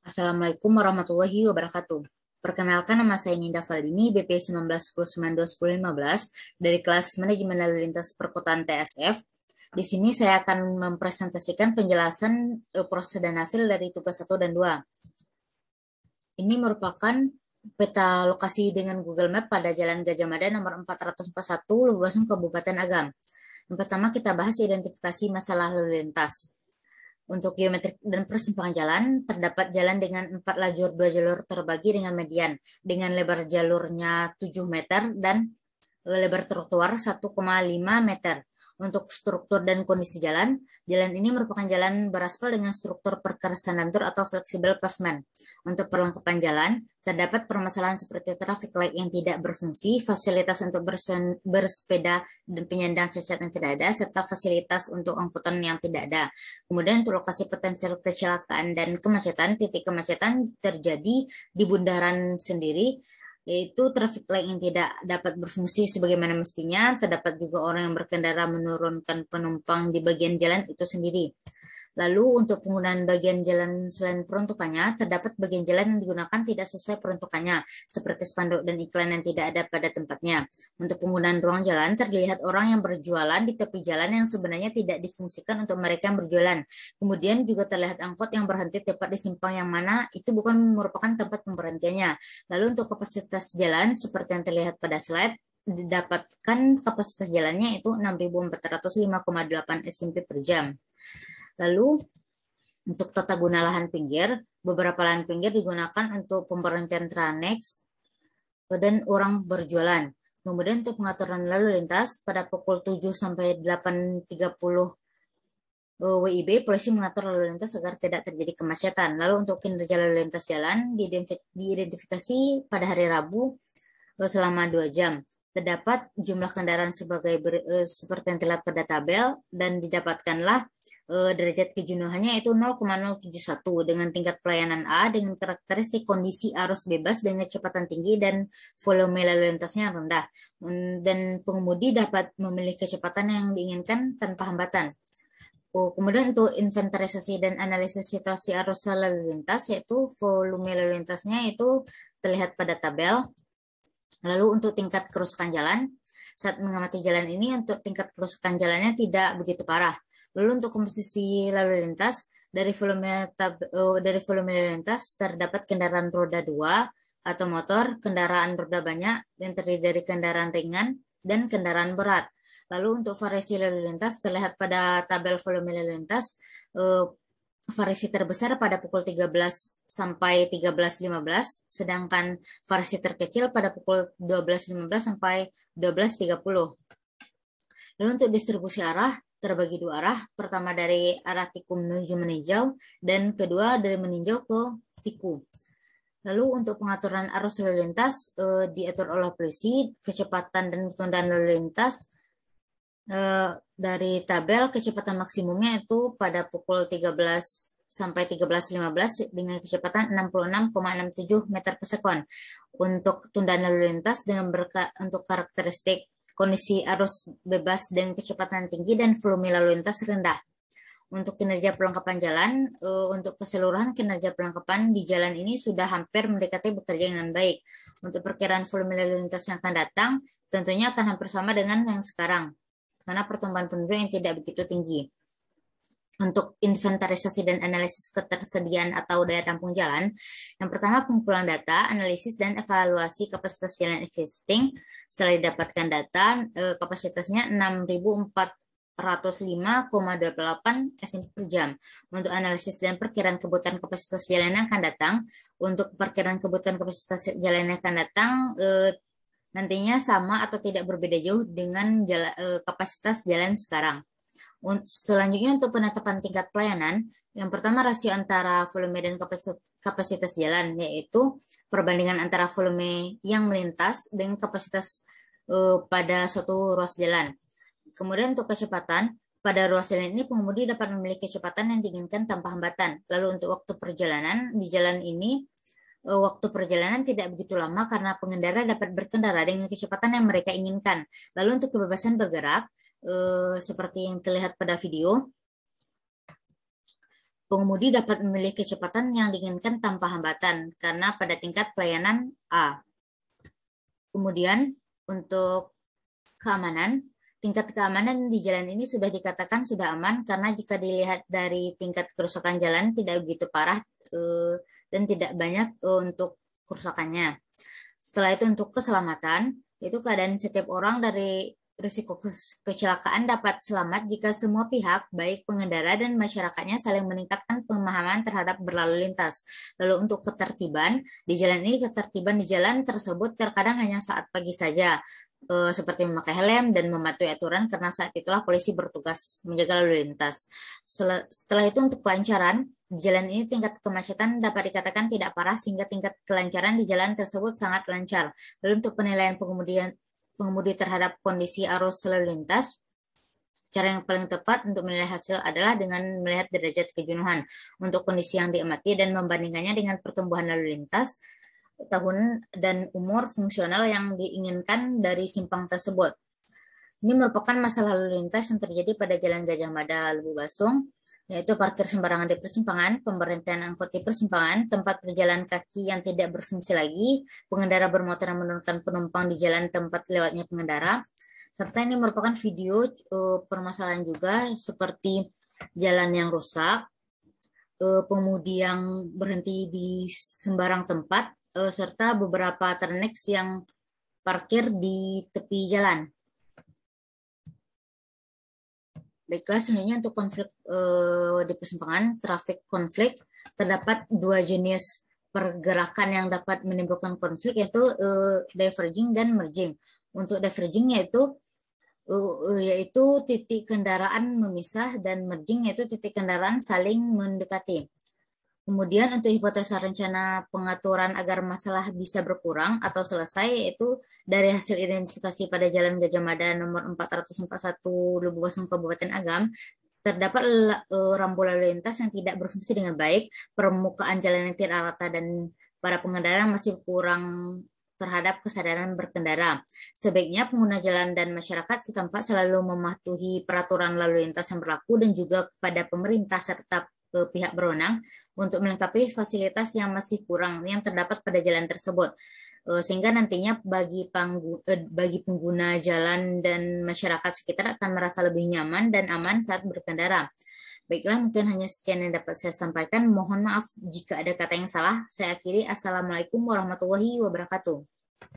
Assalamualaikum warahmatullahi wabarakatuh. Perkenalkan, nama saya Ninda Valdini, BP 19 dari kelas Manajemen Lalu Lintas Perkotaan TSF. Di sini saya akan mempresentasikan penjelasan proses dan hasil dari tugas 1 dan 2. Ini merupakan peta lokasi dengan Google Map pada Jalan Gajah Mada nomor 441, Lubasung, Kabupaten Agam. Yang pertama kita bahas identifikasi masalah lalu lintas. Untuk geometrik dan persimpangan jalan, terdapat jalan dengan 4 lajur, 2 jalur terbagi dengan median, dengan lebar jalurnya 7 meter dan lebar trotoar 1,5 meter. Untuk struktur dan kondisi jalan, jalan ini merupakan jalan beraspal dengan struktur perkerasan lentur atau fleksibel pavement. Untuk perlengkapan jalan, terdapat permasalahan seperti traffic light yang tidak berfungsi, fasilitas untuk bersepeda dan penyandang cacat yang tidak ada, serta fasilitas untuk angkutan yang tidak ada. Kemudian untuk lokasi potensial kecelakaan dan kemacetan, titik kemacetan terjadi di bundaran sendiri, yaitu traffic light yang tidak dapat berfungsi sebagaimana mestinya. Terdapat juga orang yang berkendara menurunkan penumpang di bagian jalan itu sendiri. Lalu untuk penggunaan bagian jalan selain peruntukannya, terdapat bagian jalan yang digunakan tidak sesuai peruntukannya, seperti spanduk dan iklan yang tidak ada pada tempatnya. Untuk penggunaan ruang jalan, terlihat orang yang berjualan di tepi jalan yang sebenarnya tidak difungsikan untuk mereka yang berjualan. Kemudian juga terlihat angkot yang berhenti tepat di simpang yang mana itu bukan merupakan tempat pemberhentiannya. Lalu untuk kapasitas jalan, seperti yang terlihat pada slide, didapatkan kapasitas jalannya itu 6.405,8 SMP per jam. Lalu untuk tata guna lahan pinggir, beberapa lahan pinggir digunakan untuk pemberhentian Tranex dan orang berjualan. Kemudian untuk pengaturan lalu lintas pada pukul 7 sampai 8.30 WIB, polisi mengatur lalu lintas agar tidak terjadi kemacetan. Lalu untuk kinerja lalu lintas jalan diidentifikasi pada hari Rabu selama 2 jam. Terdapat jumlah kendaraan seperti yang terlihat pada tabel dan didapatkanlah derajat kejenuhannya itu 0,071 dengan tingkat pelayanan A dengan karakteristik kondisi arus bebas dengan kecepatan tinggi dan volume lalu lintasnya rendah, dan pengemudi dapat memilih kecepatan yang diinginkan tanpa hambatan. Kemudian untuk inventarisasi dan analisis situasi arus lalu lintas, yaitu volume lalu lintasnya itu terlihat pada tabel. Lalu untuk tingkat kerusakan jalan, saat mengamati jalan ini untuk tingkat kerusakan jalannya tidak begitu parah. Lalu untuk komposisi lalu lintas, dari volume lalu lintas terdapat kendaraan roda 2 atau motor, kendaraan roda banyak yang terdiri dari kendaraan ringan dan kendaraan berat. Lalu untuk variasi lalu lintas terlihat pada tabel volume lalu lintas, variasi terbesar pada pukul 13 sampai 13.15, sedangkan variasi terkecil pada pukul 12.15 sampai 12.30. Lalu untuk distribusi arah, terbagi 2 arah, pertama dari arah Tiku menuju Meninjau, dan kedua dari Meninjau ke Tiku. Lalu untuk pengaturan arus lalu lintas diatur oleh polisi, kecepatan dan penundaan lalu lintas dari tabel kecepatan maksimumnya itu pada pukul 13 sampai 13.15 dengan kecepatan 66,67 meter per sekon. Untuk tundaan lalu lintas dengan untuk karakteristik kondisi arus bebas dengan kecepatan tinggi dan volume lalu lintas rendah. Untuk kinerja perlengkapan jalan, untuk keseluruhan kinerja perlengkapan di jalan ini sudah hampir mendekati bekerja dengan baik. Untuk perkiraan volume lalu lintas yang akan datang, tentunya akan hampir sama dengan yang sekarang, karena pertumbuhan penduduk yang tidak begitu tinggi. Untuk inventarisasi dan analisis ketersediaan atau daya tampung jalan, yang pertama pengumpulan data, analisis dan evaluasi kapasitas jalan existing. Setelah didapatkan data, kapasitasnya 6.405,28 SMP per jam. Untuk analisis dan perkiraan kebutuhan kapasitas jalan yang akan datang, untuk perkiraan kebutuhan kapasitas jalan yang akan datang, nantinya sama atau tidak berbeda jauh dengan kapasitas jalan sekarang. Selanjutnya untuk penetapan tingkat pelayanan, yang pertama rasio antara volume dan kapasitas jalan, yaitu perbandingan antara volume yang melintas dengan kapasitas pada suatu ruas jalan. Kemudian untuk kecepatan, pada ruas jalan ini pengemudi dapat memilih kecepatan yang diinginkan tanpa hambatan. Lalu untuk waktu perjalanan, di jalan ini waktu perjalanan tidak begitu lama karena pengendara dapat berkendara dengan kecepatan yang mereka inginkan. Lalu untuk kebebasan bergerak, seperti yang terlihat pada video, Pengemudi dapat memilih kecepatan yang diinginkan tanpa hambatan karena pada tingkat pelayanan A. Kemudian untuk keamanan, tingkat keamanan di jalan ini sudah dikatakan sudah aman karena jika dilihat dari tingkat kerusakan jalan tidak begitu parah dan tidak banyak untuk kerusakannya. Setelah itu untuk keselamatan, itu keadaan setiap orang dari risiko kecelakaan dapat selamat jika semua pihak, baik pengendara dan masyarakatnya saling meningkatkan pemahaman terhadap berlalu lintas. Lalu untuk ketertiban, di jalan ini ketertiban di jalan tersebut terkadang hanya saat pagi saja, seperti memakai helm dan mematuhi aturan karena saat itulah polisi bertugas menjaga lalu lintas. Setelah itu untuk kelancaran, di jalan ini tingkat kemacetan dapat dikatakan tidak parah sehingga tingkat kelancaran di jalan tersebut sangat lancar. Lalu untuk penilaian pengemudi terhadap kondisi arus lalu lintas, cara yang paling tepat untuk menilai hasil adalah dengan melihat derajat kejenuhan untuk kondisi yang diamati dan membandingkannya dengan pertumbuhan lalu lintas, tahun dan umur fungsional yang diinginkan dari simpang tersebut. Ini merupakan masalah lalu lintas yang terjadi pada Jalan Gajah Mada Lubu Basung, yaitu parkir sembarangan di persimpangan, pemberhentian angkut di persimpangan, tempat berjalan kaki yang tidak berfungsi lagi, pengendara bermotor yang menurunkan penumpang di jalan tempat lewatnya pengendara, serta ini merupakan video permasalahan juga seperti jalan yang rusak, pengemudi yang berhenti di sembarang tempat, serta beberapa Ternex yang parkir di tepi jalan. Baiklah, selanjutnya untuk konflik di persimpangan, traffic konflik, terdapat dua jenis pergerakan yang dapat menimbulkan konflik, yaitu diverging dan merging. Untuk diverging yaitu titik kendaraan memisah dan merging yaitu titik kendaraan saling mendekati. Kemudian untuk hipotesa rencana pengaturan agar masalah bisa berkurang atau selesai, yaitu dari hasil identifikasi pada Jalan Gajah Mada nomor 441 Lubu Basung Kabupaten Agam, terdapat rambu lalu lintas yang tidak berfungsi dengan baik, permukaan jalan yang tidak rata, dan para pengendara masih kurang terhadap kesadaran berkendara. Sebaiknya pengguna jalan dan masyarakat setempat selalu mematuhi peraturan lalu lintas yang berlaku dan juga kepada pemerintah serta pihak berwenang untuk melengkapi fasilitas yang masih kurang yang terdapat pada jalan tersebut, sehingga nantinya bagi pengguna jalan dan masyarakat sekitar akan merasa lebih nyaman dan aman saat berkendara. Baiklah, mungkin hanya sekian yang dapat saya sampaikan. Mohon maaf jika ada kata yang salah. Saya akhiri. Assalamualaikum warahmatullahi wabarakatuh.